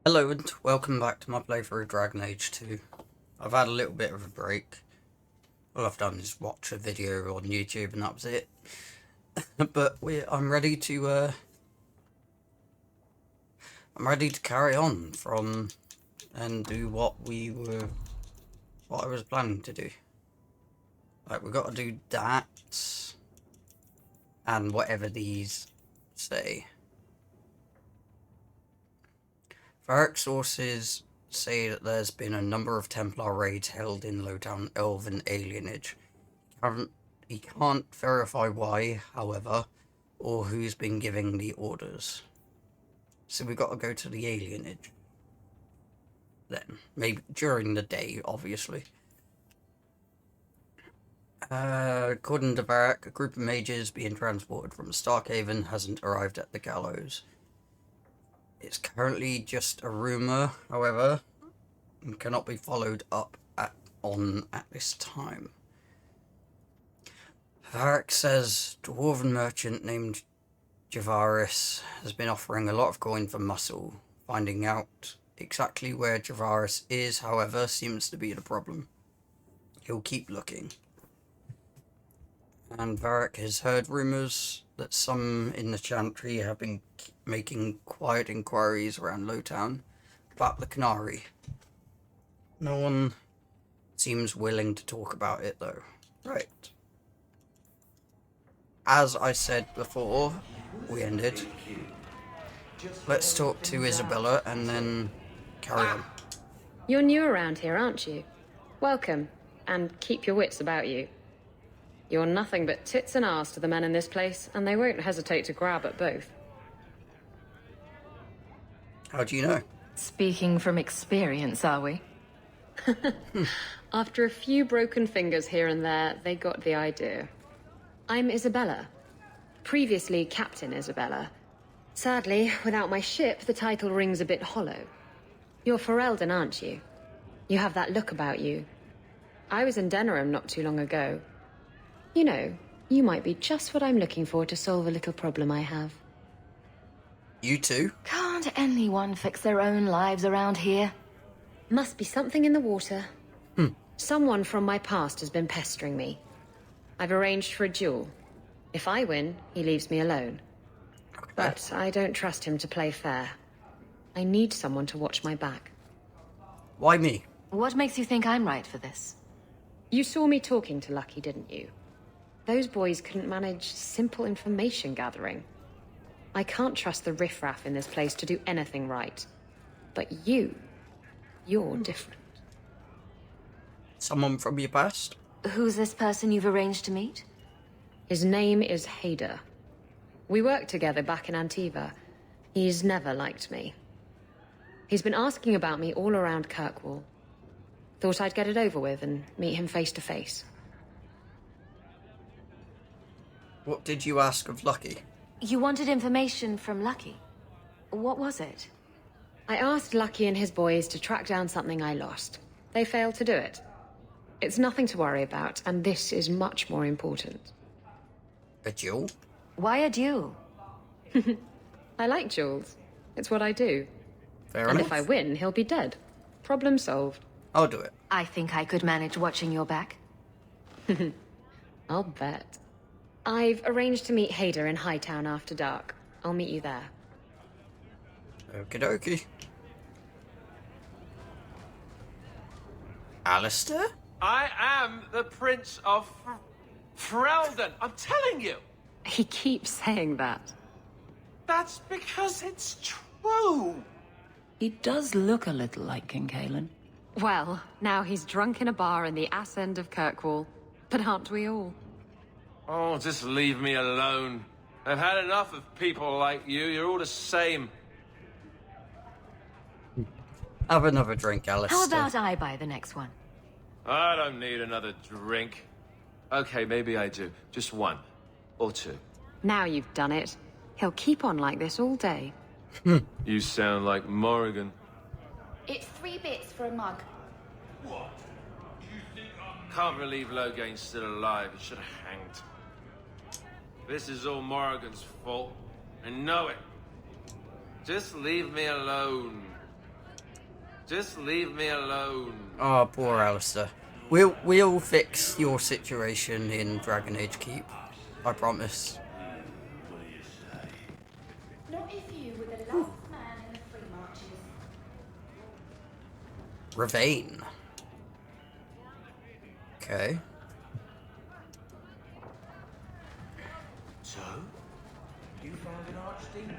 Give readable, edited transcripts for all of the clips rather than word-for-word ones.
Hello and welcome back to my playthrough of Dragon Age 2. I've had a little bit of a break. All I've done is watch a video on YouTube and that was it. But I'm ready to carry on from and do what I was planning to do. Like, we've got to do that and whatever these say. Varric sources say that there's been a number of Templar raids held in Lowtown Elven alienage. He can't verify why, however, or who's been giving the orders. So we've got to go to the alienage. Then. Maybe during the day, obviously. According to Varric, a group of mages being transported from Starkhaven hasn't arrived at the gallows. It's currently just a rumour, however, and cannot be followed up on at this time. Varric says a dwarven merchant named Javaris has been offering a lot of coin for muscle. Finding out exactly where Javaris is, however, seems to be the problem. He'll keep looking. And Varric has heard rumours that some in the Chantry have been making quiet inquiries around Lowtown about the Canary. No one seems willing to talk about it, though. Right. As I said before, we ended. Let's talk to Isabella and then carry on. You're new around here, aren't you? Welcome, and keep your wits about you. You're nothing but tits and arse to the men in this place, and they won't hesitate to grab at both. How do you know? Speaking from experience, are we? After a few broken fingers here and there, they got the idea. I'm Isabella. Previously Captain Isabella. Sadly, without my ship, the title rings a bit hollow. You're Ferelden, aren't you? You have that look about you. I was in Denerim not too long ago. You know, you might be just what I'm looking for to solve a little problem I have. You too? Can't anyone fix their own lives around here? Must be something in the water. Someone from my past has been pestering me. I've arranged for a duel. If I win, he leaves me alone. Okay. But I don't trust him to play fair. I need someone to watch my back. Why me? What makes you think I'm right for this? You saw me talking to Lucky, didn't you? Those boys couldn't manage simple information gathering. I can't trust the riffraff in this place to do anything right. But you're different. Someone from your past? Who's this person you've arranged to meet? His name is Hader. We worked together back in Antiva. He's never liked me. He's been asking about me all around Kirkwall. Thought I'd get it over with and meet him face to face. What did you ask of Lucky? You wanted information from Lucky. What was it? I asked Lucky and his boys to track down something I lost. They failed to do it. It's nothing to worry about, and this is much more important. A duel? Why a duel? I like duels. It's what I do. Fair And enough. if I win, he'll be dead. Problem solved. I'll do it. I think I could manage watching your back. I'll bet. I've arranged to meet Hader in Hightown after dark. I'll meet you there. Okie dokie. Alistair? I am the Prince of Ferelden. I'm telling you. He keeps saying that. That's because it's true. He does look a little like King Kalen. Well, now he's drunk in a bar in the ass end of Kirkwall. But aren't we all? Oh, just leave me alone. I've had enough of people like you. You're all the same. Have another drink, Alistair. How about I buy the next one? I don't need another drink. Okay, maybe I do. Just one. Or two. Now you've done it. He'll keep on like this all day. You sound like Morrigan. It's 3 bits for a mug. Can't believe Loghain's still alive. He should have hanged. This is all Morrigan's fault. I know it. Just leave me alone. Just leave me alone. Oh, poor Alistair. We'll fix your situation in Dragon Age Keep. I promise. Not if you were the last man in the free marches. Ravane. Okay. So? You found an archdemon?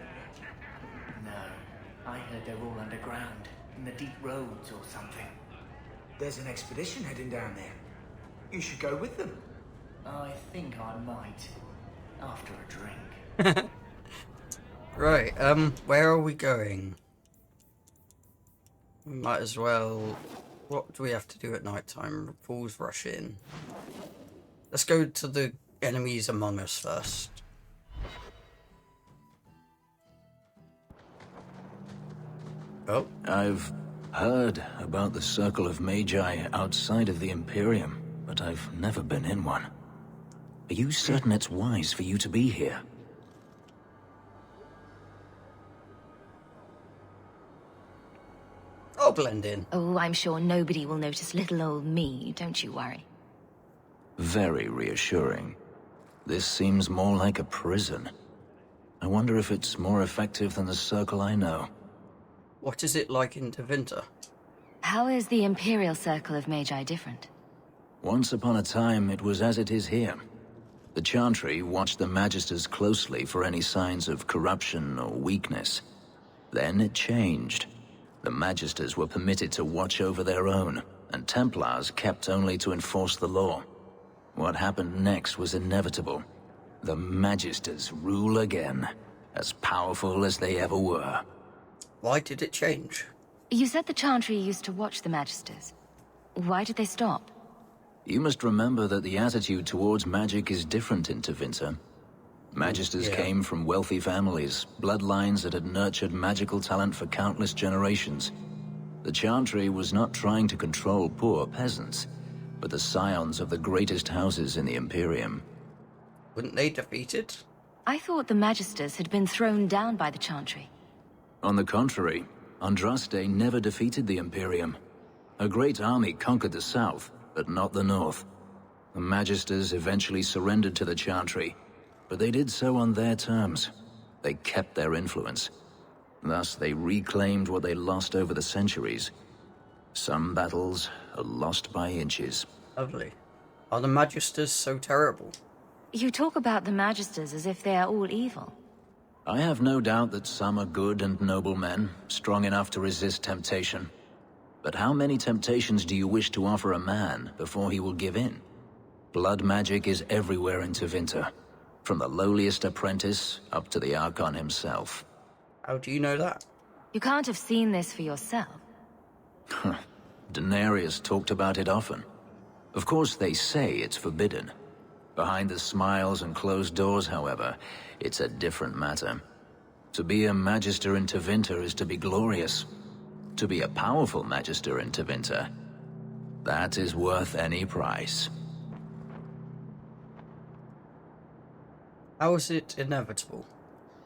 No. I heard they're all underground, in the deep roads or something. There's an expedition heading down there. You should go with them. I think I might. After a drink. Right, where are we going? We might as well... What do we have to do at night time? Fools rush in. Let's go to the enemies among us first. Oh. I've heard about the Circle of Magi outside of the Imperium, but I've never been in one. Are you certain it's wise for you to be here? I'll blend in. Oh, I'm sure nobody will notice little old me, don't you worry. Very reassuring. This seems more like a prison. I wonder if it's more effective than the Circle I know. What is it like in Tevinter? How is the Imperial Circle of Magi different? Once upon a time, it was as it is here. The Chantry watched the Magisters closely for any signs of corruption or weakness. Then it changed. The Magisters were permitted to watch over their own, and Templars kept only to enforce the law. What happened next was inevitable. The Magisters rule again, as powerful as they ever were. Why did it change? You said the Chantry used to watch the Magisters. Why did they stop? You must remember that the attitude towards magic is different in Tevinter. Magisters came from wealthy families, bloodlines that had nurtured magical talent for countless generations. The Chantry was not trying to control poor peasants, but the scions of the greatest houses in the Imperium. Weren't they defeated? I thought the Magisters had been thrown down by the Chantry. On the contrary, Andraste never defeated the Imperium. A great army conquered the south, but not the north. The Magisters eventually surrendered to the Chantry, but they did so on their terms. They kept their influence. Thus, they reclaimed what they lost over the centuries. Some battles are lost by inches. Lovely. Are the Magisters so terrible? You talk about the Magisters as if they are all evil. I have no doubt that some are good and noble men, strong enough to resist temptation. But how many temptations do you wish to offer a man before he will give in? Blood magic is everywhere in Tevinter, from the lowliest apprentice up to the Archon himself. How do you know that? You can't have seen this for yourself. Daenerys talked about it often. Of course, they say it's forbidden. Behind the smiles and closed doors, however, it's a different matter. To be a Magister in Tevinter is to be glorious. To be a powerful Magister in Tevinter, that is worth any price. How is it inevitable?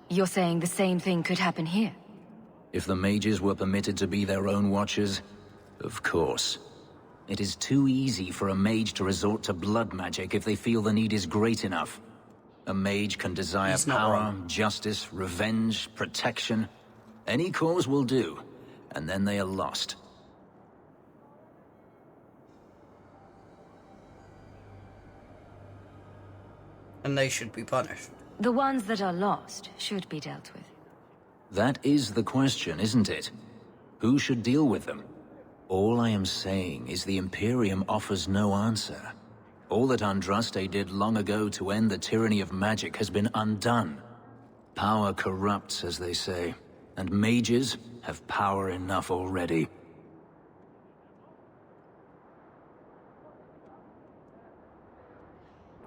You're saying the same thing could happen here? If the mages were permitted to be their own watchers, of course. It is too easy for a mage to resort to blood magic if they feel the need is great enough. A mage can desire He's not power, wrong. justice, revenge, protection. Any cause will do, and then they are lost. And they should be punished. The ones that are lost should be dealt with. That is the question, isn't it? Who should deal with them? All I am saying is the Imperium offers no answer. All that Andraste did long ago to end the tyranny of magic has been undone. Power corrupts, as they say, and mages have power enough already.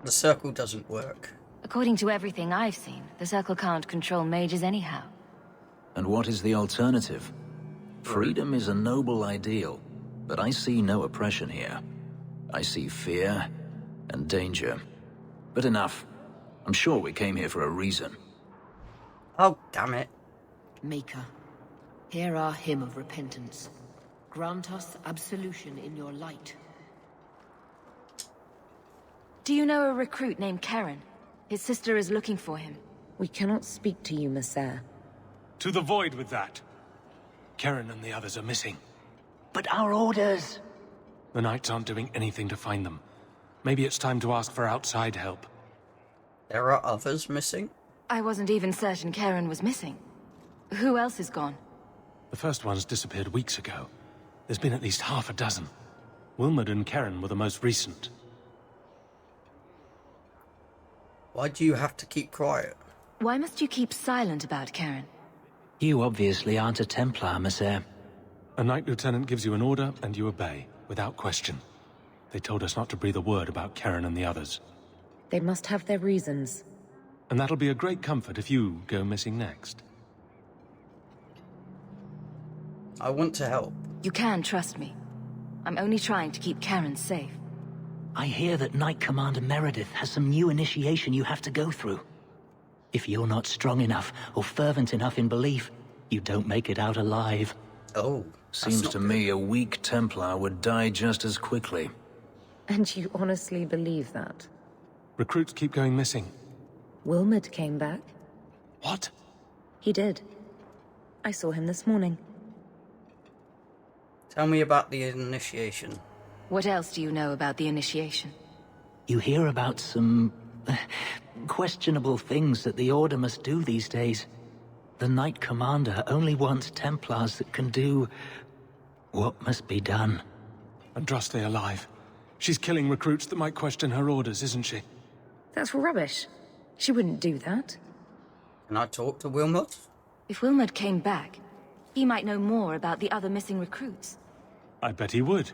The circle doesn't work. According to everything I've seen, the Circle can't control mages anyhow. And what is the alternative? Freedom is a noble ideal, but I see no oppression here. I see fear and danger. But enough. I'm sure we came here for a reason. Oh, damn it. Maker, hear our hymn of repentance. Grant us absolution in your light. Do you know a recruit named Karen? His sister is looking for him. We cannot speak to you, Messer. To the void with that. Karen and the others are missing. But our orders... The Knights aren't doing anything to find them. Maybe it's time to ask for outside help. There are others missing? I wasn't even certain Karen was missing. Who else is gone? The first ones disappeared weeks ago. There's been at least half a dozen. Wilmot and Karen were the most recent. Why do you have to keep quiet? Why must you keep silent about Karen? You obviously aren't a Templar, Messer. A Knight Lieutenant gives you an order, and you obey, without question. They told us not to breathe a word about Karen and the others. They must have their reasons. And that'll be a great comfort if you go missing next. I want to help. You can trust me. I'm only trying to keep Karen safe. I hear that Knight Commander Meredith has some new initiation you have to go through. If you're not strong enough or fervent enough in belief, you don't make it out alive. Oh, Seems to me a weak Templar would die just as quickly. And you honestly believe that? Recruits keep going missing. Wilmot came back. What? He did. I saw him this morning. Tell me about the initiation. What else do you know about the initiation? You hear about some... questionable things that the Order must do these days. The Knight Commander only wants Templars that can do... what must be done. Andraste alive. She's killing recruits that might question her orders, isn't she? That's rubbish. She wouldn't do that. Can I talk to Wilmot? If Wilmot came back, he might know more about the other missing recruits. I bet he would.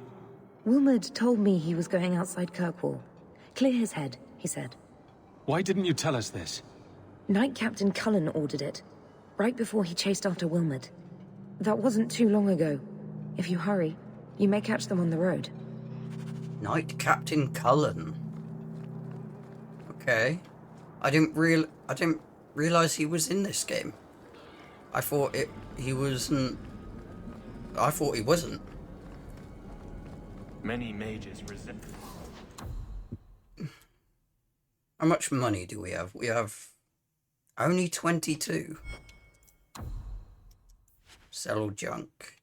Wilmot told me he was going outside Kirkwall. Clear his head, he said. Why didn't you tell us this? Knight Captain Cullen ordered it, right before he chased after Wilmot. That wasn't too long ago. If you hurry, you may catch them on the road. Knight Captain Cullen. Okay. I didn't realize he was in this game. I thought he wasn't. Many mages resent. How much money do we have? We have only 22. Sell junk.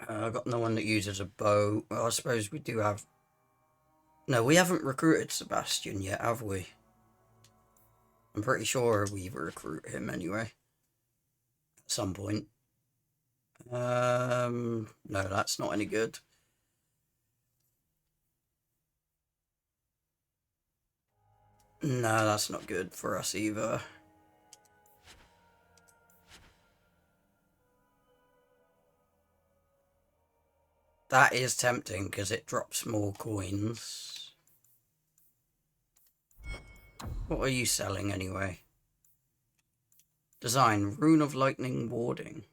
I've got no one that uses a bow. Well, I suppose we do have... No, we haven't recruited Sebastian yet, have we? I'm pretty sure we recruit him anyway. At some point. No, that's not any good. No, that's not good for us either. That is tempting because it drops more coins. What are you selling anyway? Design, Rune of Lightning Warding.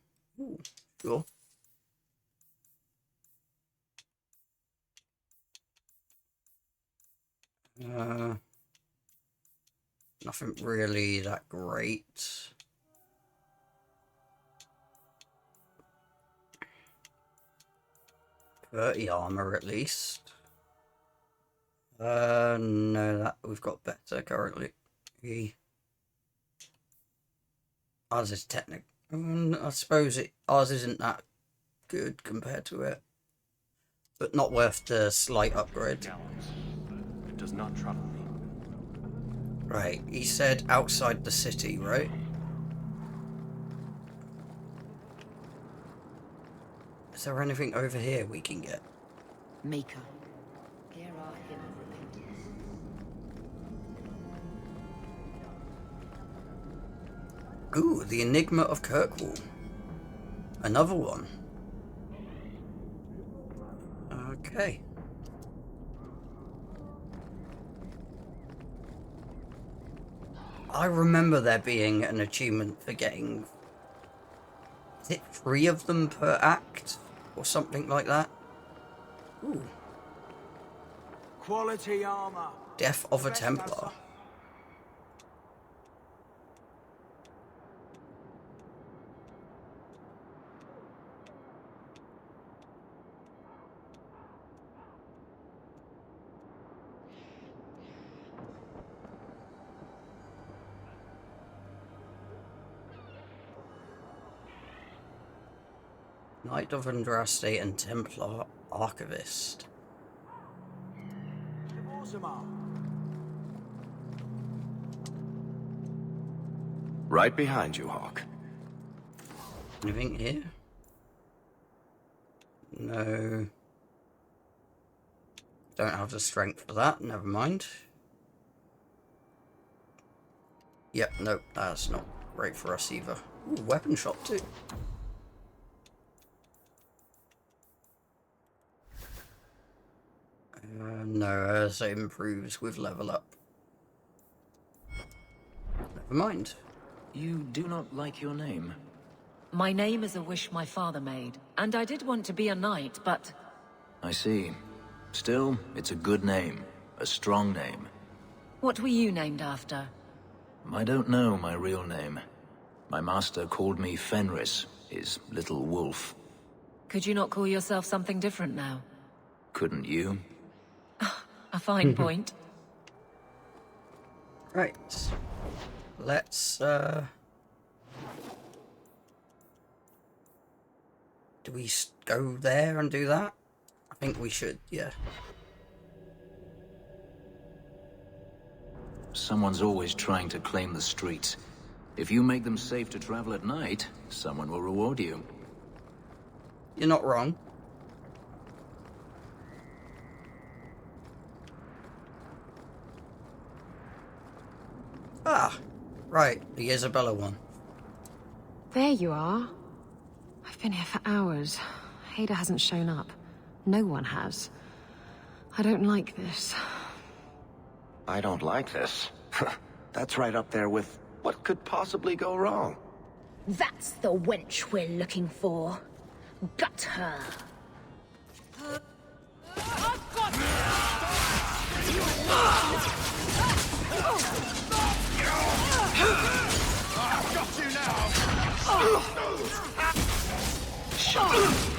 Ooh, sure. Nothing really that great. $30 armor at least. No, that we've got better currently. Ours is technical. I suppose ours isn't that good compared to it, but not worth the slight upgrade. It does not trouble me. Right, he said outside the city, right? Is there anything over here we can get? Maker, hear our hymn of repentance. Ooh, the Enigma of Kirkwall. Another one. Okay. I remember there being an achievement for getting... Is it 3 of them per act? Or something like that? Ooh. Quality armor. Death of a Templar. Knight of Andraste and Templar Archivist. Right behind you, Hawk. Anything here? No. Don't have the strength for that, never mind. Yep, nope, that's not great for us either. Ooh, weapon shop too. No, as it improves with level up. Never mind. You do not like your name? My name is a wish my father made, and I did want to be a knight, but... I see. Still, it's a good name. A strong name. What were you named after? I don't know my real name. My master called me Fenris, his little wolf. Could you not call yourself something different now? Couldn't you? A fine point. Right. Let's, do we go there and do that? I think we should, yeah. Someone's always trying to claim the streets. If you make them safe to travel at night, someone will reward you. You're not wrong. Ah, right, the Isabella one. There you are. I've been here for hours. Hader hasn't shown up. No one has. I don't like this. I don't like this. That's right up there with what could possibly go wrong. That's the wench we're looking for. Gut her.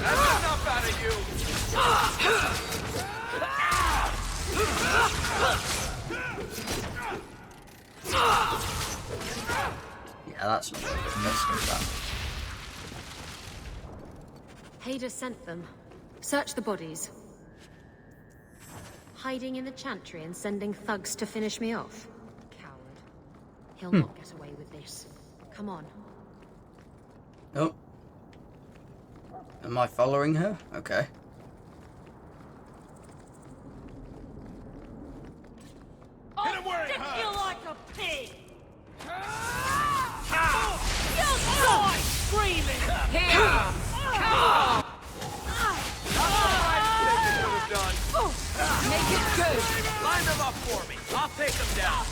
That's enough out of you! Yeah, that's not good. Let's do that. Hader sent them. Search the bodies. Hiding in the chantry and sending thugs to finish me off? Coward. He'll not get away with this. Come on. Oh. Am I following her? Okay. Hit him where it hurts! You like a pig! You die screaming! Here! Make it good! Line them up for me. I'll take them down.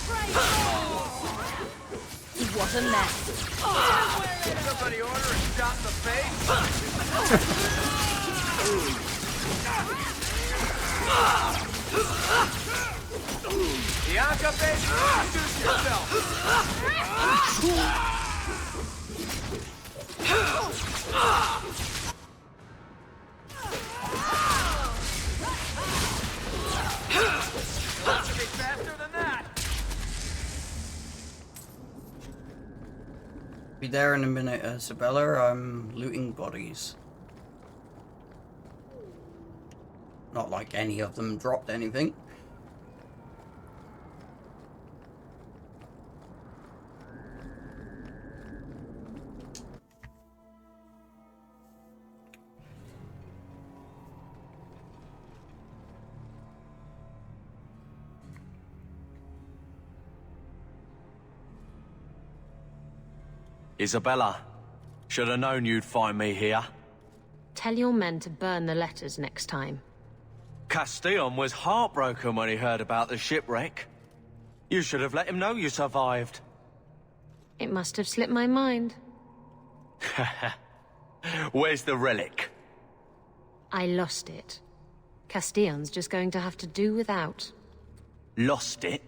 What a mess. Somebody order a shot in the face? Bianca, baby, introduce yourself. Supposed to be faster than that. Be there in a minute, Isabella. I'm looting bodies. Not like any of them dropped anything. Isabella, should have known you'd find me here. Tell your men to burn the letters next time. Castillon was heartbroken when he heard about the shipwreck. You should have let him know you survived. It must have slipped my mind. Where's the relic? I lost it. Castillon's just going to have to do without. Lost it?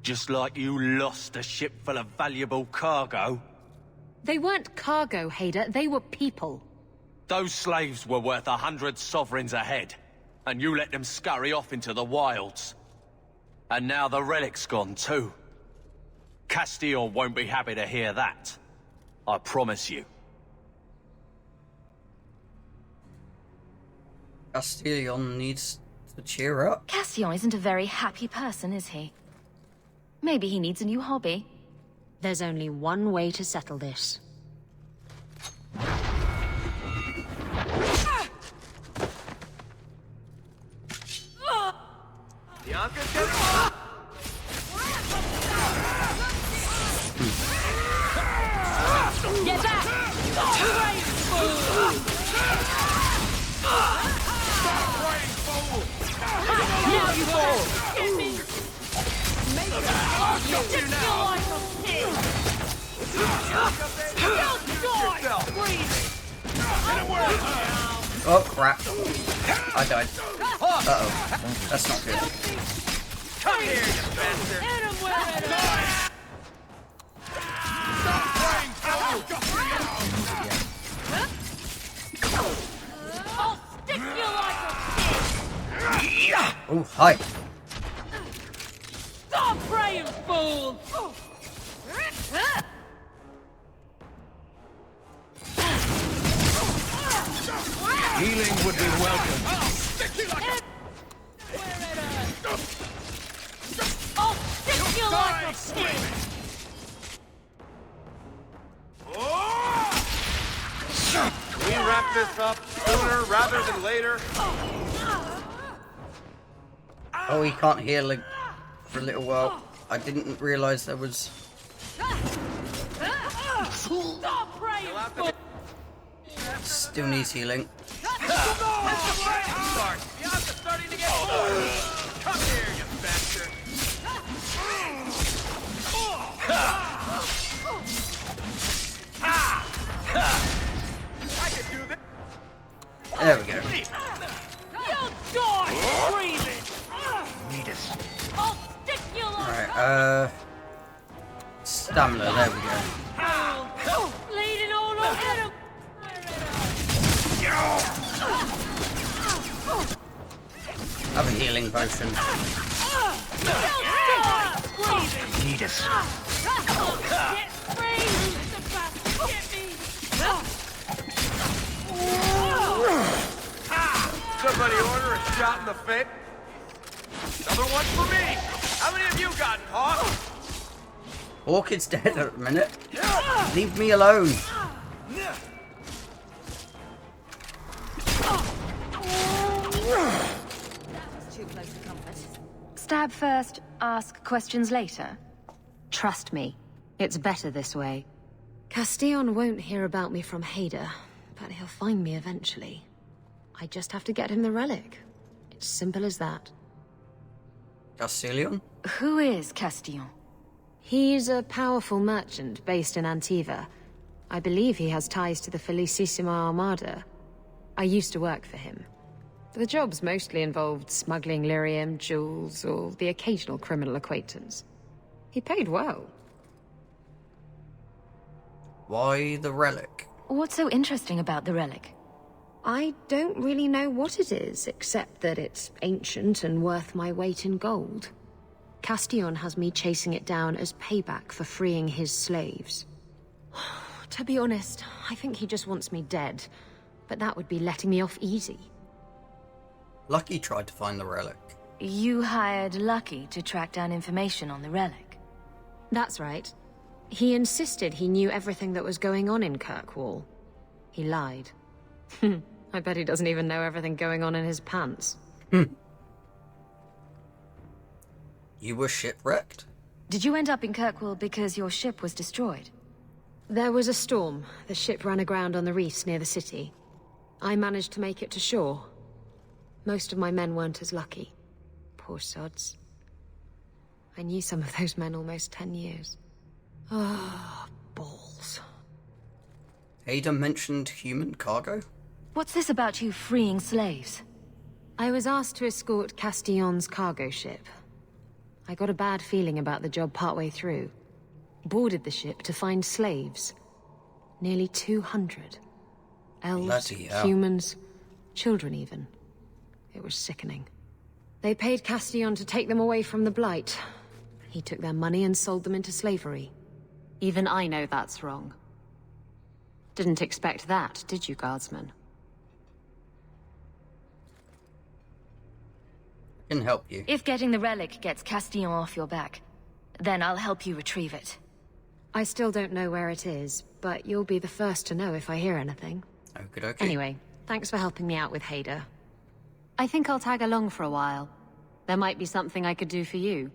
Just like you lost a ship full of valuable cargo? They weren't cargo, Hader. They were people. Those slaves were worth 100 sovereigns a head, and you let them scurry off into the wilds. And now the relic's gone too. Castillon won't be happy to hear that. I promise you. Castillon needs to cheer up. Castillon isn't a very happy person, is he? Maybe he needs a new hobby. There's only one way to settle this. Bianca's getting... Get back! Stop praying, fool! Now you fall! Get me! Make it off you! Stick your life on pig! Don't die! Breathe! Oh crap. I died. Uh-oh. That's not good. Come here, you bastard! Hit him with it! Stop praying, fool! I'll stick you like a pig! Oh, hi. Stop praying, fool! Healing would be welcome. I'll stick you like a pig! Can we wrap this up sooner rather than later? Oh, he can't heal like, for a little while. I didn't realise there was... Stop praying, fool! Still needs healing. Bianca's starting to get bored! Come here, you bastard! I can do this! There we go. You'll die breathing! Need us. I'll stick you like Alright, stamina, there we go. bleeding all over him! Have a healing potion. Need us. Get free! The bastard get me! Somebody order a shot in the face. Another one for me! How many of you got caught? Orchid's dead at the minute. Leave me alone. Too close to comfort. Stab first, ask questions later. Trust me, it's better this way. Castillon won't hear about me from Hader, but he'll find me eventually. I just have to get him the relic. It's simple as that. Castillon? Who is Castillon? He's a powerful merchant based in Antiva. I believe he has ties to the Felicissima Armada. I used to work for him. The jobs mostly involved smuggling lyrium, jewels, or the occasional criminal acquaintance. He paid well. Why the relic? What's so interesting about the relic? I don't really know what it is, except that it's ancient and worth my weight in gold. Castillon has me chasing it down as payback for freeing his slaves. To be honest, I think he just wants me dead, but that would be letting me off easy. Lucky tried to find the relic. You hired Lucky to track down information on the relic. That's right. He insisted he knew everything that was going on in Kirkwall. He lied. I bet he doesn't even know everything going on in his pants. You were shipwrecked? Did you end up in Kirkwall because your ship was destroyed? There was a storm. The ship ran aground on the reefs near the city. I managed to make it to shore. Most of my men weren't as lucky. Poor sods. I knew some of those men almost 10 years. Ah, balls. Ada mentioned human cargo? What's this about you freeing slaves? I was asked to escort Castillon's cargo ship. I got a bad feeling about the job partway through. Boarded the ship to find slaves. Nearly 200. Elves, Bloody hell. humans, children even. It was sickening. They paid Castillon to take them away from the Blight. He took their money and sold them into slavery. Even I know that's wrong. Didn't expect that, did you, Guardsman? can help you. If getting the relic gets Castillon off your back, then I'll help you retrieve it. I still don't know where it is, but you'll be the first to know if I hear anything. Okie Anyway, thanks for helping me out with Hader. I think I'll tag along for a while. There might be something I could do for you.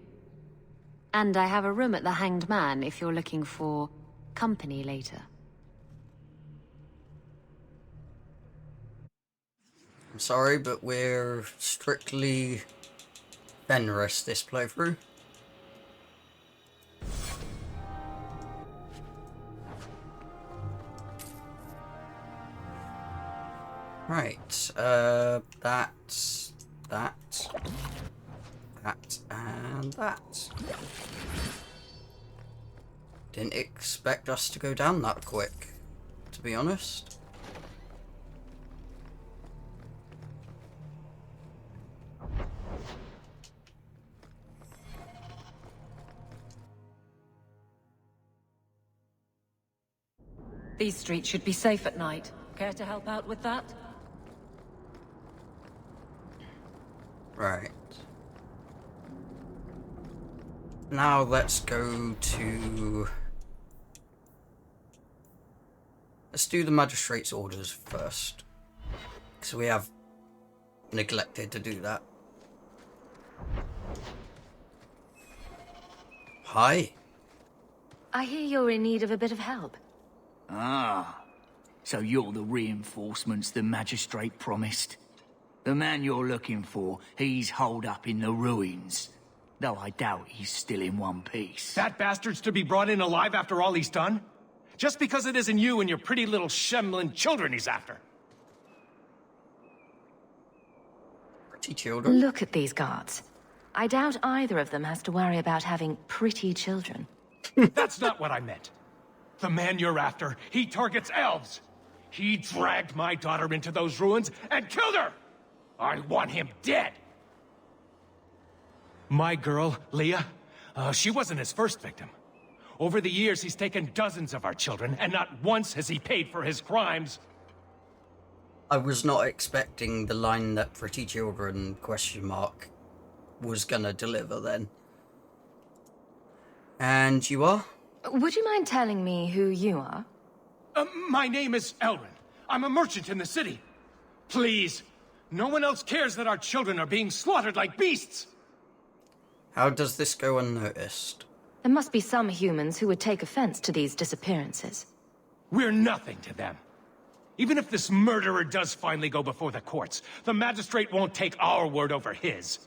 And I have a room at the Hanged Man if you're looking for company later. I'm sorry, but we're strictly Fenris this playthrough. Right, that, and that. Didn't expect us to go down that quick, to be honest. These streets should be safe at night. Care to help out with that? Right. Now let's go to... Let's do the magistrate's orders first. Because we have neglected to do that. Hi. I hear you're in need of a bit of help. Ah, so you're the reinforcements the magistrate promised. The man you're looking for, he's holed up in the ruins. Though I doubt he's still in one piece. That bastard's to be brought in alive after all he's done? Just because it isn't you and your pretty little Shemlin children he's after. Pretty children? Look at these guards. I doubt either of them has to worry about having pretty children. That's not what I meant. The man you're after, he targets elves. He dragged my daughter into those ruins and killed her! I want him dead! My girl, Leah, she wasn't his first victim. Over the years, he's taken dozens of our children, and not once has he paid for his crimes. I was not expecting the line that pretty children, question mark, was gonna deliver then. And you are? Would you mind telling me who you are? My name is Elrin. I'm a merchant in the city. Please, no one else cares that our children are being slaughtered like beasts. How does this go unnoticed? There must be some humans who would take offense to these disappearances. We're nothing to them. Even if this murderer does finally go before the courts, the magistrate won't take our word over his.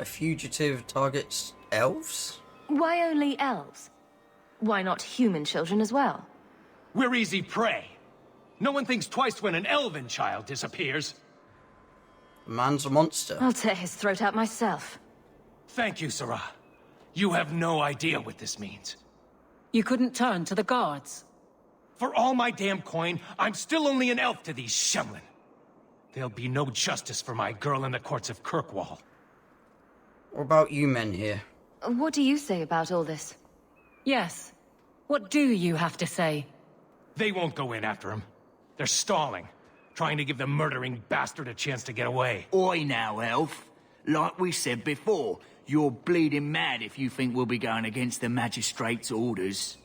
A fugitive targets elves? Why only elves? Why not human children as well? We're easy prey. No one thinks twice when an elven child disappears. The man's a monster. I'll tear his throat out myself. Thank you, Sarah. You have no idea what this means. You couldn't turn to the guards. For all my damn coin, I'm still only an elf to these Shemlin. There'll be no justice for my girl in the courts of Kirkwall. What about you men here? What do you say about all this? Yes. What do you have to say? They won't go in after him. They're stalling, trying to give the murdering bastard a chance to get away. Oi now, elf. Like we said before, you're bleeding mad if you think we'll be going against the magistrate's orders.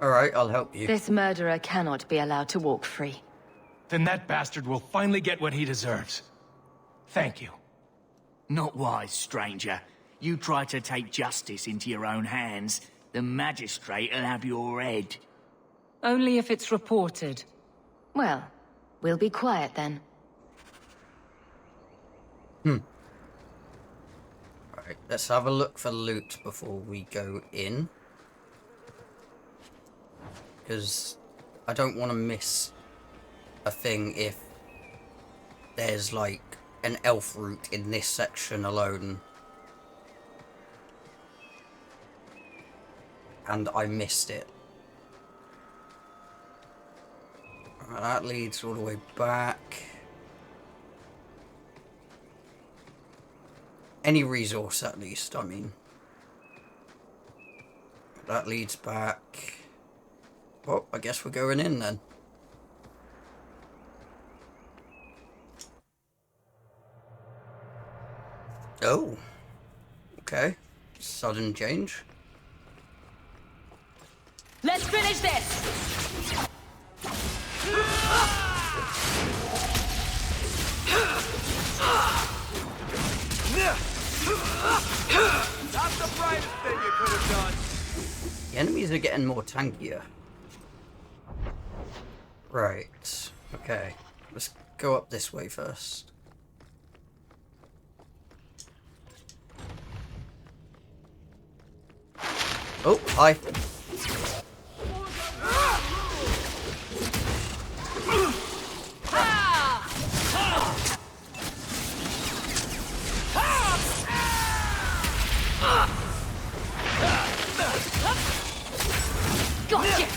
Alright, I'll help you. This murderer cannot be allowed to walk free. Then that bastard will finally get what he deserves. Thank you. Not wise, stranger. You try to take justice into your own hands, the magistrate'll have your head. Only if it's reported. Well, we'll be quiet then. Alright, let's have a look for loot before we go in. Because I don't want to miss a thing if there's like an elf route in this section alone. And I missed it. Right, that leads all the way back. Any resource at least, I mean. That leads back. Well, I guess we're going in then. Oh. Okay. Sudden change. Let's finish this! Not the brightest thing you could have done. The enemies are getting more tankier. Right. Okay. Let's go up this way first. Oh, hi. Gotcha!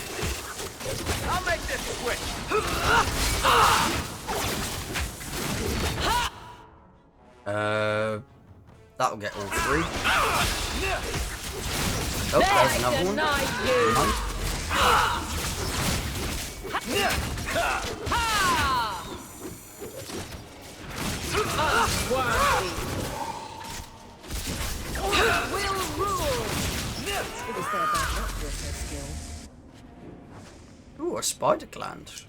I'll make this quick. That'll get all three. Oh, there's another one. Ooh, a spider gland.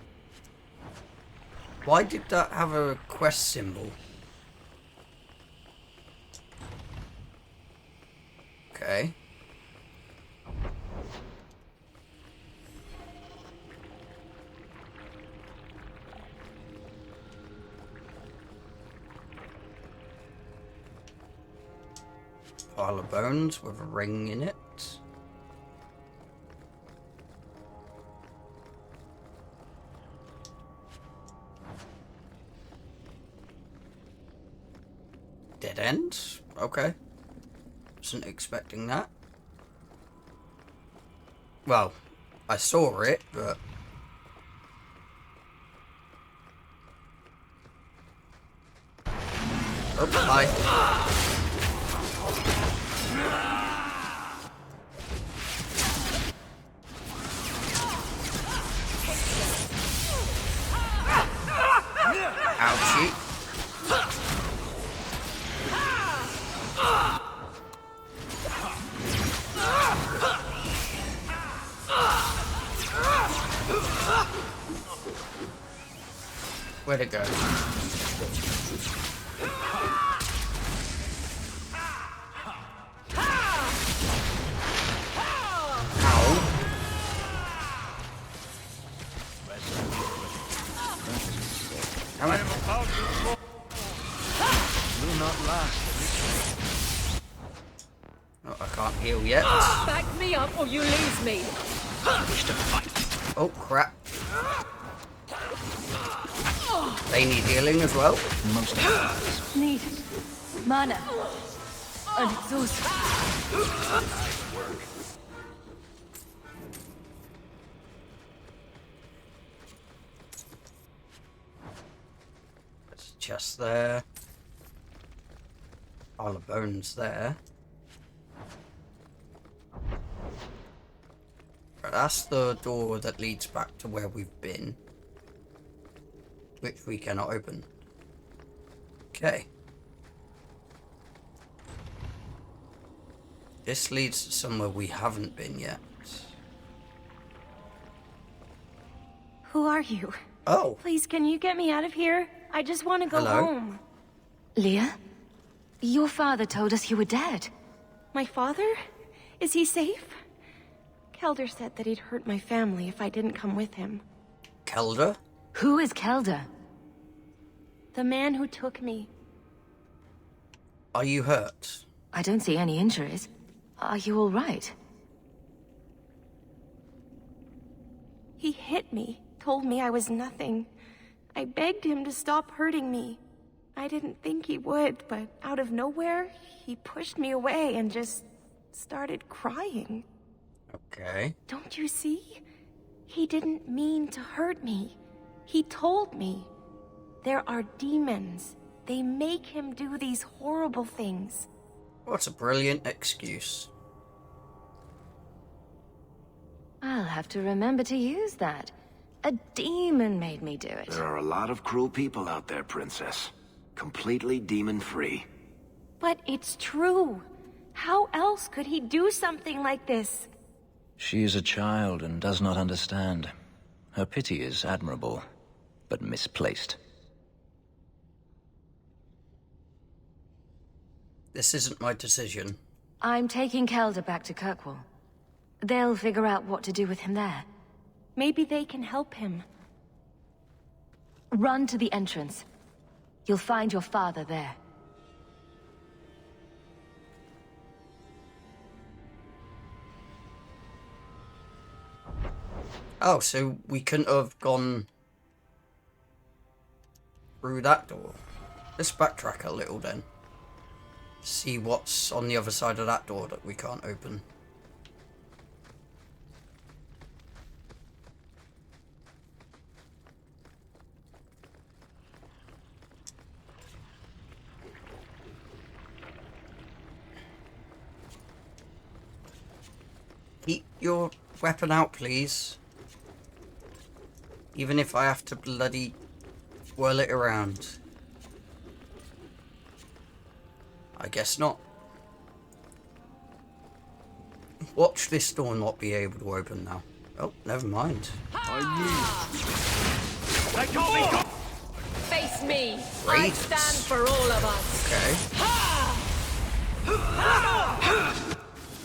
Why did that have a quest symbol? Okay. Pile of bones with a ring in it. Dead end? Okay. Wasn't expecting that. Well, I saw it, but... Oh, hi. Ouchie. Where'd it go? I am about to fall. Will not last. Oh, I can't heal yet. Back me up or you lose me! Wish to fight. Oh, crap. They need healing as well. Most of us. Need mana. An exhaust. There's a chest there. Pile of bones there. Right, that's the door that leads back to where we've been. Which we cannot open. Okay. This leads to somewhere we haven't been yet. Who are you? Oh. Please, can you get me out of here? I just want to go Hello? home. Leah? Your father told us you were dead. My father? Is he safe? Kelder said that he'd hurt my family if I didn't come with him. Kelder? Who is Kelder? The man who took me. Are you hurt? I don't see any injuries. Are you all right? He hit me, told me I was nothing. I begged him to stop hurting me. I didn't think he would, but out of nowhere, he pushed me away and just started crying. Okay. Don't you see? He didn't mean to hurt me. He told me. There are demons. They make him do these horrible things. What a brilliant excuse. I'll have to remember to use that. A demon made me do it. There are a lot of cruel people out there, Princess. Completely demon-free. But it's true. How else could he do something like this? She is a child and does not understand. Her pity is admirable, but misplaced. This isn't my decision. I'm taking Kelda back to Kirkwall. They'll figure out what to do with him there. Maybe they can help him. Run to the entrance. You'll find your father there. Oh, so we couldn't have gone through that door. Let's backtrack a little then. See what's on the other side of that door that we can't open. Keep your weapon out, please. Even if I have to bloody whirl it around. I guess not. Watch this door not be able to open now. Oh, never mind. Face me. I Raiders. stand for all of us. Okay.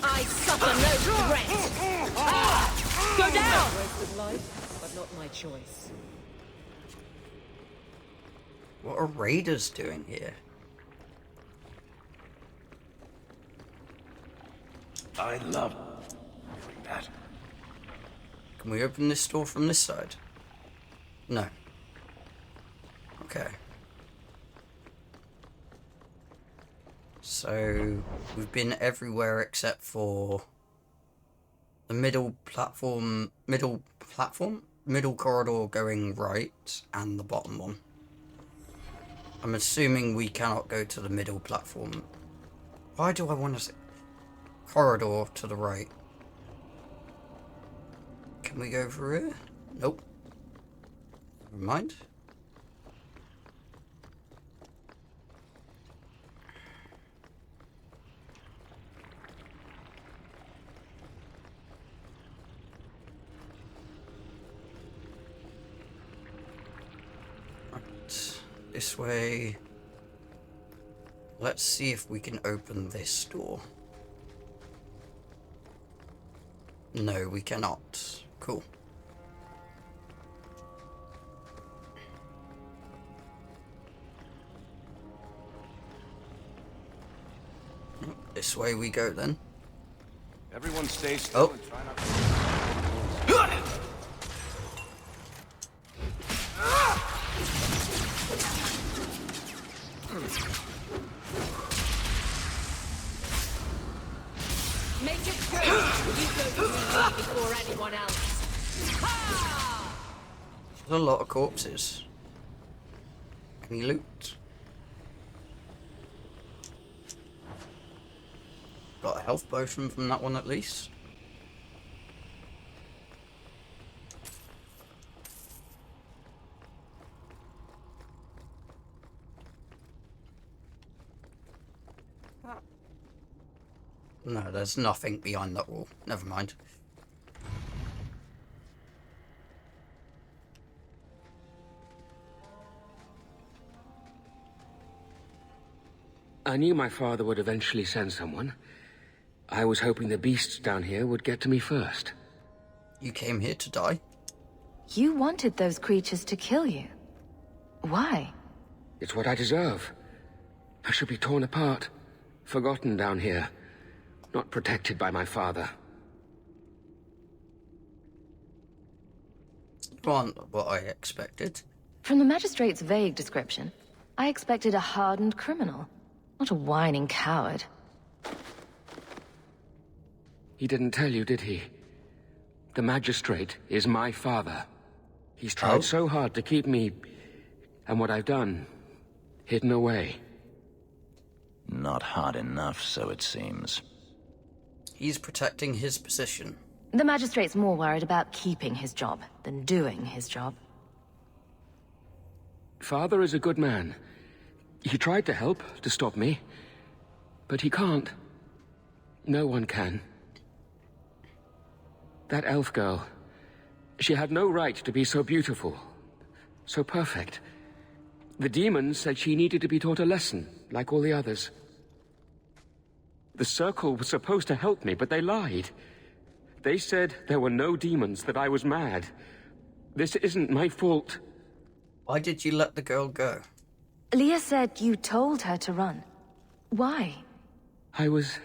I suffer no threat. Go down. Wasted life, but not my choice. What are raiders doing here? I love that. Can we open this door from this side? No. Okay. So, we've been everywhere except for the middle corridor going right, and the bottom one. I'm assuming we cannot go to the middle platform. Why do I want to say corridor to the right? Can we go through here? Nope. Never mind. This way. Let's see if we can open this door. No, we cannot. Cool. This way we go then. Everyone stay still and try not to... Make it quick. You go to me before anyone else. There's a lot of corpses. Any loot? Got a health potion from that one at least. No, there's nothing behind that wall. Never mind. I knew my father would eventually send someone. I was hoping the beasts down here would get to me first. You came here to die? You wanted those creatures to kill you. Why? It's what I deserve. I should be torn apart, forgotten down here, not protected by my father. You aren't what I expected. From the magistrate's vague description, I expected a hardened criminal, not a whining coward. He didn't tell you, did he? The magistrate is my father. He's tried so hard to keep me, and what I've done, hidden away. Not hard enough, so it seems. He's protecting his position. The magistrate's more worried about keeping his job than doing his job. Father is a good man. He tried to help, to stop me. But he can't. No one can. That elf girl, she had no right to be so beautiful, so perfect. The demons said she needed to be taught a lesson, like all the others. The Circle was supposed to help me, but they lied. They said there were no demons, that I was mad. This isn't my fault. Why did you let the girl go? Leah said you told her to run. Why? I was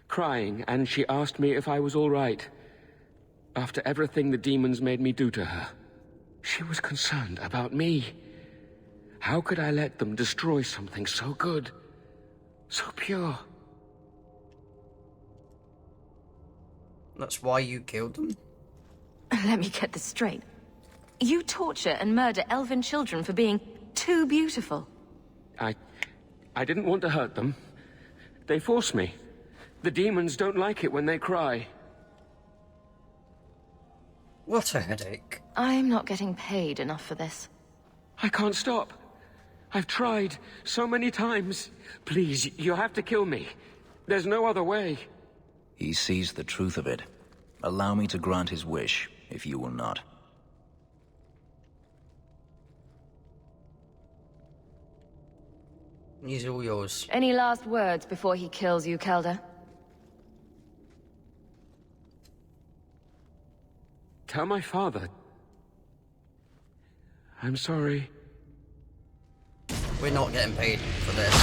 crying, and she asked me if I was all right. After everything the demons made me do to her, she was concerned about me. How could I let them destroy something so good, so pure? That's why you killed them? Let me get this straight. You torture and murder elven children for being too beautiful. I didn't want to hurt them. They forced me. The demons don't like it when they cry. What a headache. I'm not getting paid enough for this. I can't stop. I've tried so many times. Please, you have to kill me. There's no other way. He sees the truth of it. Allow me to grant his wish, if you will not. He's all yours. Any last words before he kills you, Kelda? Tell my father. I'm sorry. We're not getting paid for this.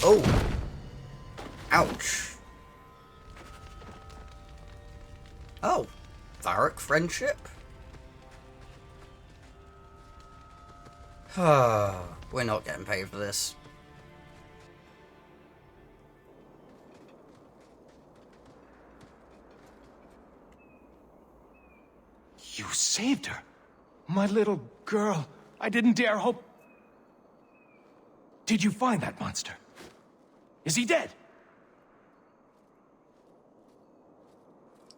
Oh! Ouch. Oh. Varric friendship? We're not getting paid for this. You saved her. My little girl. I didn't dare hope... Did you find that monster? Is he dead?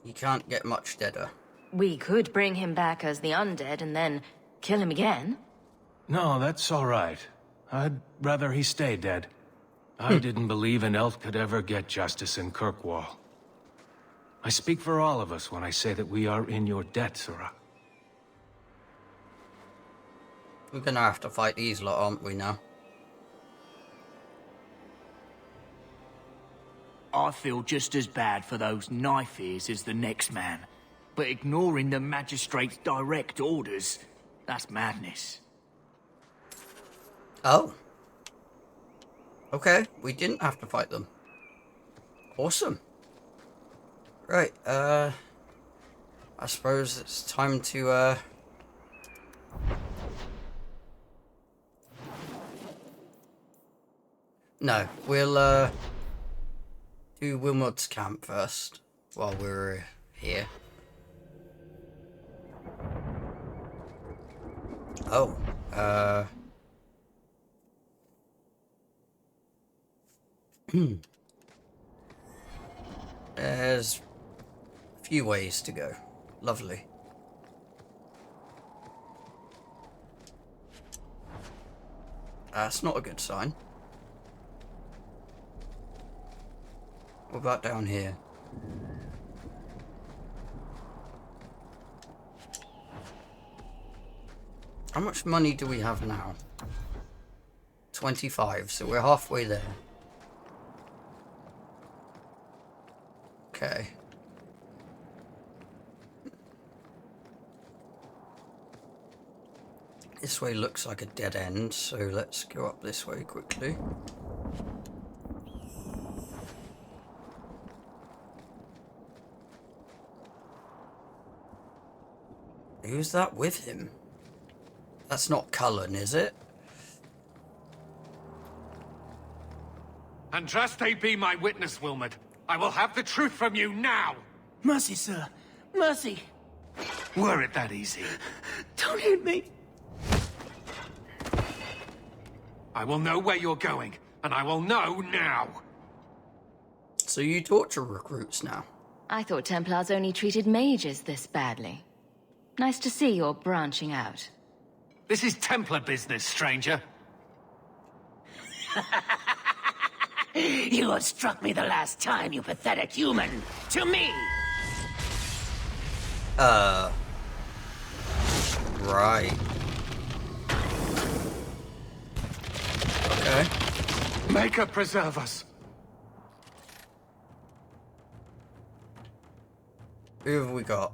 You can't get much deader. We could bring him back as the undead and then kill him again. No, that's all right. I'd rather he stay dead. I didn't believe an elf could ever get justice in Kirkwall. I speak for all of us when I say that we are in your debt, Sirrah. We're gonna have to fight these lot, aren't we, now? I feel just as bad for those knife ears as the next man. But ignoring the magistrate's direct orders, that's madness. Oh. Okay, we didn't have to fight them. Awesome. Right, I suppose it's time to, No, we'll, do Wilmot's camp first, while we're here. Oh, There's a few ways to go. Lovely. That's not a good sign. What about down here? How much money do we have now? 25, so we're halfway there. Okay. This way looks like a dead end, so let's go up this way quickly. Who's that with him? That's not Cullen, is it? Andraste be my witness, Wilmot. I will have the truth from you now! Mercy, sir. Mercy. Were it that easy? Don't hit me. I will know where you're going, and I will know now. So you torture recruits now? I thought Templars only treated mages this badly. Nice to see you're branching out. This is Templar business, stranger. You struck me the last time, you pathetic human. To me! Right. Okay. Maker preserve us. Who have we got?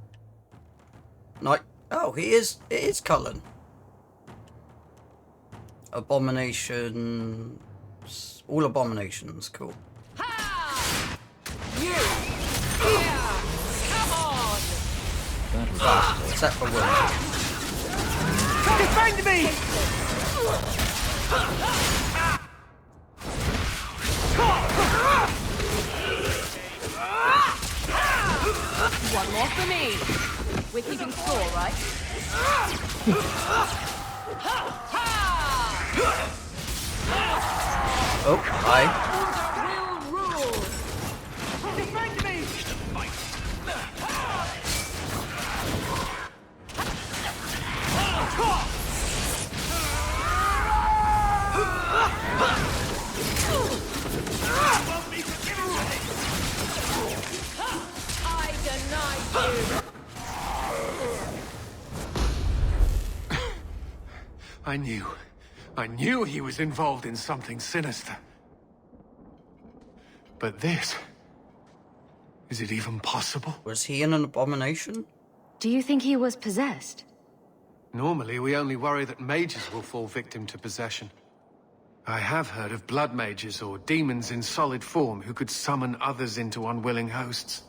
Night. Oh, it is Cullen. Abominations. All abominations, cool. You! Here! Come on! Except for Will. Defend me! One more for me. We're keeping score, right? Oh, hi. Will rule. Defend me! I deny you. I knew he was involved in something sinister. But this... is it even possible? Was he in an abomination? Do you think he was possessed? Normally, we only worry that mages will fall victim to possession. I have heard of blood mages or demons in solid form who could summon others into unwilling hosts.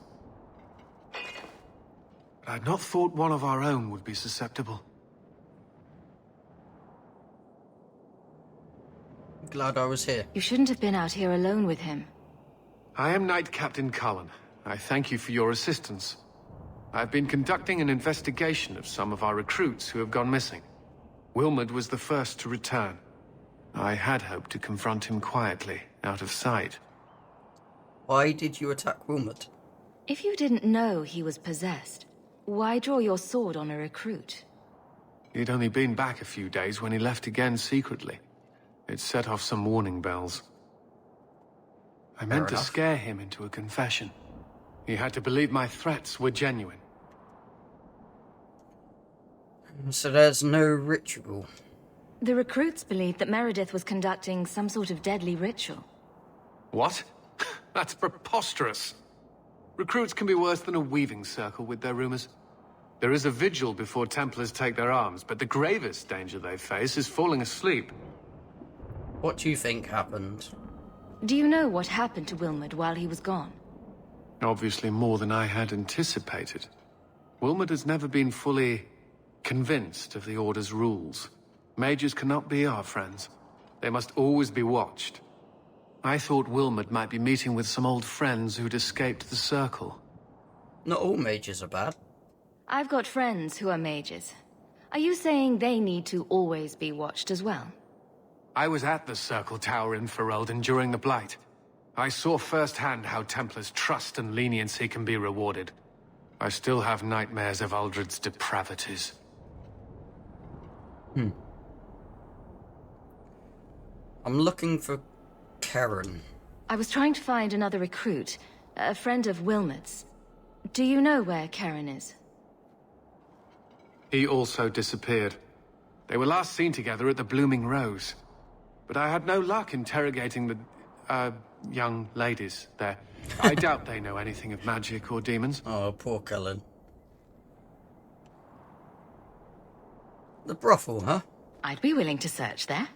But I'd not thought one of our own would be susceptible. Glad I was here. You shouldn't have been out here alone with him. I am Knight Captain Cullen. I thank you for your assistance. I've been conducting an investigation of some of our recruits who have gone missing. Wilmod was the first to return. I had hoped to confront him quietly, out of sight. Why did you attack Wilmot? If you didn't know he was possessed, why draw your sword on a recruit? He'd only been back a few days when he left again secretly. It set off some warning bells. I meant to scare him into a confession. He had to believe my threats were genuine. So there's no ritual? The recruits believed that Meredith was conducting some sort of deadly ritual. What? That's preposterous. Recruits can be worse than a weaving circle with their rumors. There is a vigil before Templars take their arms, but the gravest danger they face is falling asleep. What do you think happened? Do you know what happened to Wilmod while he was gone? Obviously more than I had anticipated. Wilmod has never been fully convinced of the Order's rules. Mages cannot be our friends. They must always be watched. I thought Wilmod might be meeting with some old friends who'd escaped the Circle. Not all mages are bad. I've got friends who are mages. Are you saying they need to always be watched as well? I was at the Circle Tower in Ferelden during the Blight. I saw firsthand how Templars' trust and leniency can be rewarded. I still have nightmares of Uldred's depravities. I'm looking for Karen. I was trying to find another recruit, a friend of Wilmot's. Do you know where Karen is? He also disappeared. They were last seen together at the Blooming Rose. But I had no luck interrogating the, young ladies there. I doubt they know anything of magic or demons. Oh, poor Cullen. The brothel, huh? I'd be willing to search there.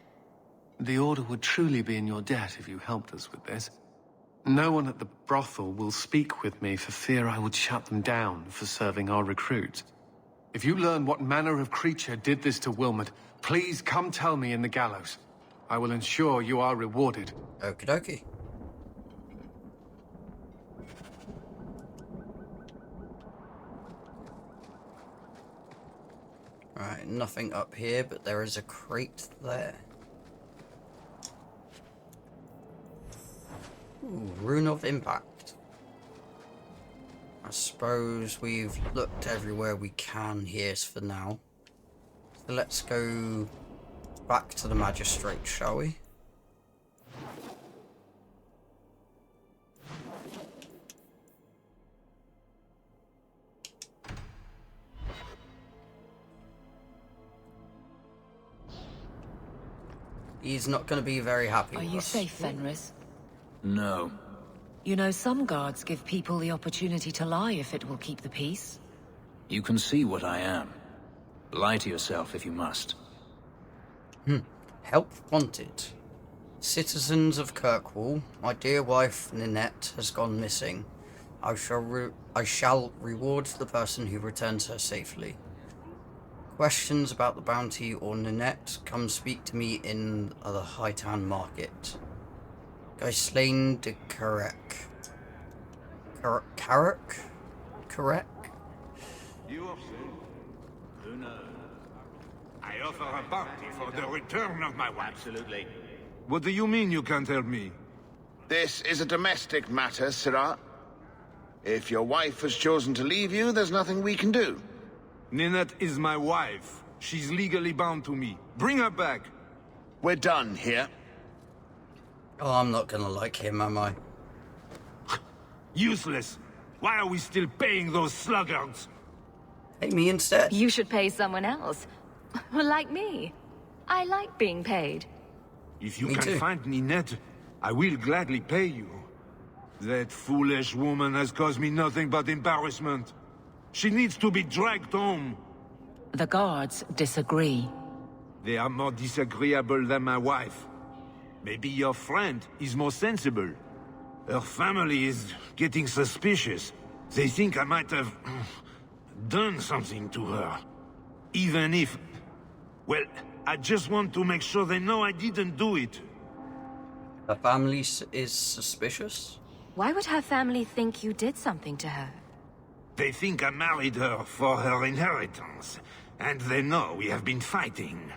The Order would truly be in your debt if you helped us with this. No one at the brothel will speak with me for fear I would shut them down for serving our recruits. If you learn what manner of creature did this to Wilmot, please come tell me in the gallows. I will ensure you are rewarded. Okie dokie. Right, nothing up here, but there is a crate there. Ooh, Rune of Impact. suppose we've looked everywhere we can here for now. So let's go back to the magistrate, shall we? He's not going to be very happy Are with you us. safe, Fenris? No. You know, some guards give people the opportunity to lie if it will keep the peace. You can see what I am. Lie to yourself if you must. Help wanted. Citizens of Kirkwall, my dear wife Ninette has gone missing. I shall reward the person who returns her safely. Questions about the bounty or Ninette, come speak to me in the Hightown Market. Ghislaine de Carec. Carec? You are saying? Who knows? I offer a bounty for the return of my wife. Absolutely. What do you mean you can't help me? This is a domestic matter, Sirrah. If your wife has chosen to leave you, there's nothing we can do. Ninette is my wife. She's legally bound to me. Bring her back. We're done here. Oh, I'm not gonna like him, am I? Useless. Why are we still paying those sluggards? Pay me instead. You should pay someone else. Like me. I like being paid. If you Me can too. find Ninette, I will gladly pay you. That foolish woman has caused me nothing but embarrassment. She needs to be dragged home. The guards disagree. They are more disagreeable than my wife. Maybe your friend is more sensible. Her family is getting suspicious. They think I might have done something to her. Even if... Well, I just want to make sure they know I didn't do it. Her family is suspicious? Why would her family think you did something to her? They think I married her for her inheritance, and they know we have been fighting.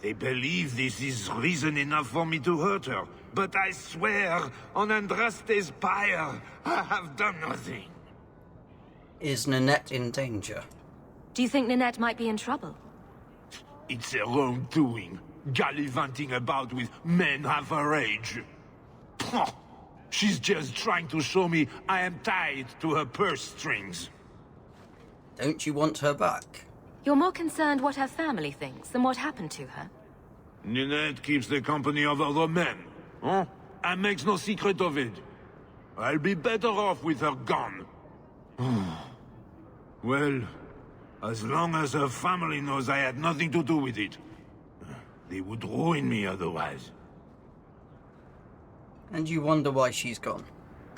They believe this is reason enough for me to hurt her, but I swear, on Andraste's pyre, I have done nothing. Is Ninette in danger? Do you think Ninette might be in trouble? It's her own doing, gallivanting about with men half her age. Pah! She's just trying to show me I am tied to her purse strings. Don't you want her back? You're more concerned what her family thinks than what happened to her. Ninette keeps the company of other men, huh? And makes no secret of it. I'll be better off with her gone. Well, as long as her family knows I had nothing to do with it, they would ruin me otherwise. And you wonder why she's gone?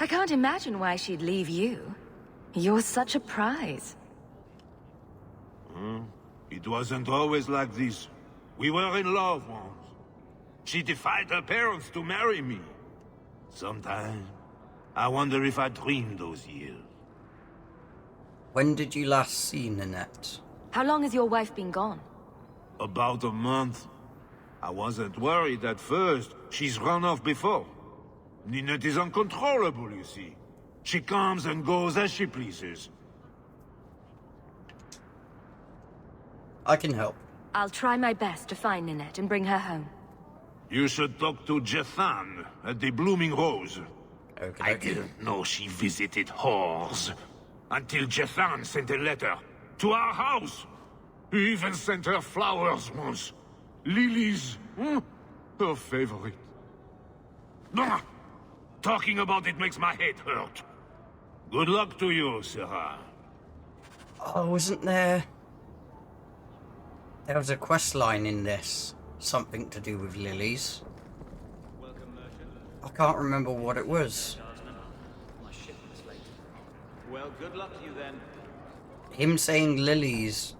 I can't imagine why she'd leave you. You're such a prize. It wasn't always like this. We were in love once. She defied her parents to marry me. Sometimes, I wonder if I dreamed those years. When did you last see Ninette? How long has your wife been gone? About a month. I wasn't worried at first. She's run off before. Ninette is uncontrollable, you see. She comes and goes as she pleases. I can help. I'll try my best to find Ninette and bring her home. You should talk to Jethan at the Blooming Rose. Okay, I didn't know she visited whores. Until Jethan sent a letter to our house. He even sent her flowers once. Lilies. Her favorite. Bah! Talking about it makes my head hurt. Good luck to you, Sarah. Oh, wasn't there... There was a quest line in this. Something to do with lilies. I can't remember what it was. Well, good luck to you then. Him saying lilies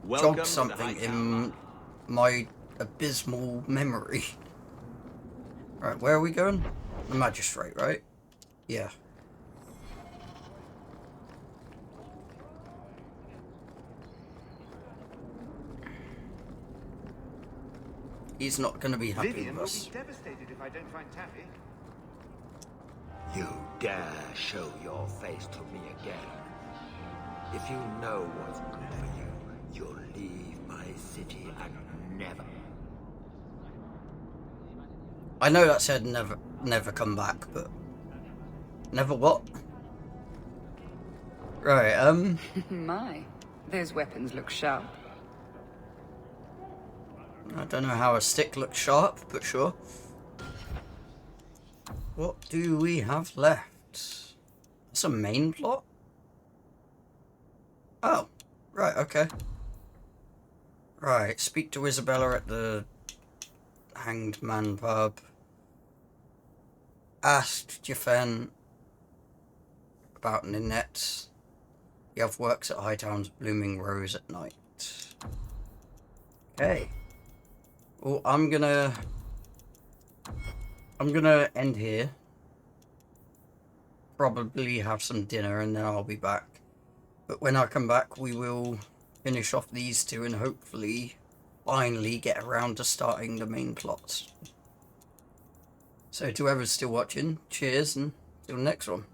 Welcome jogged to something the in my abysmal memory. Right, where are we going? The magistrate, right? Yeah. He's not going to be happy Vivian with will us. be devastated if I don't find Taffy. You dare show your face to me again. If you know what's good for you, you'll leave my city and never. I know that said never come back, but never what? Right, My, those weapons look sharp. I don't know how a stick looks sharp, but sure. What do we have left? That's a main plot? Oh, right, okay. Right, speak to Isabella at the Hanged Man pub. Asked Jeffen about Ninette. Yav works at Hightown's Blooming Rose at night. Okay. Well, I'm gonna end here. Probably have some dinner and then I'll be back. But when I come back, we will finish off these two and hopefully finally get around to starting the main plots. So to whoever's still watching, cheers and till the next one.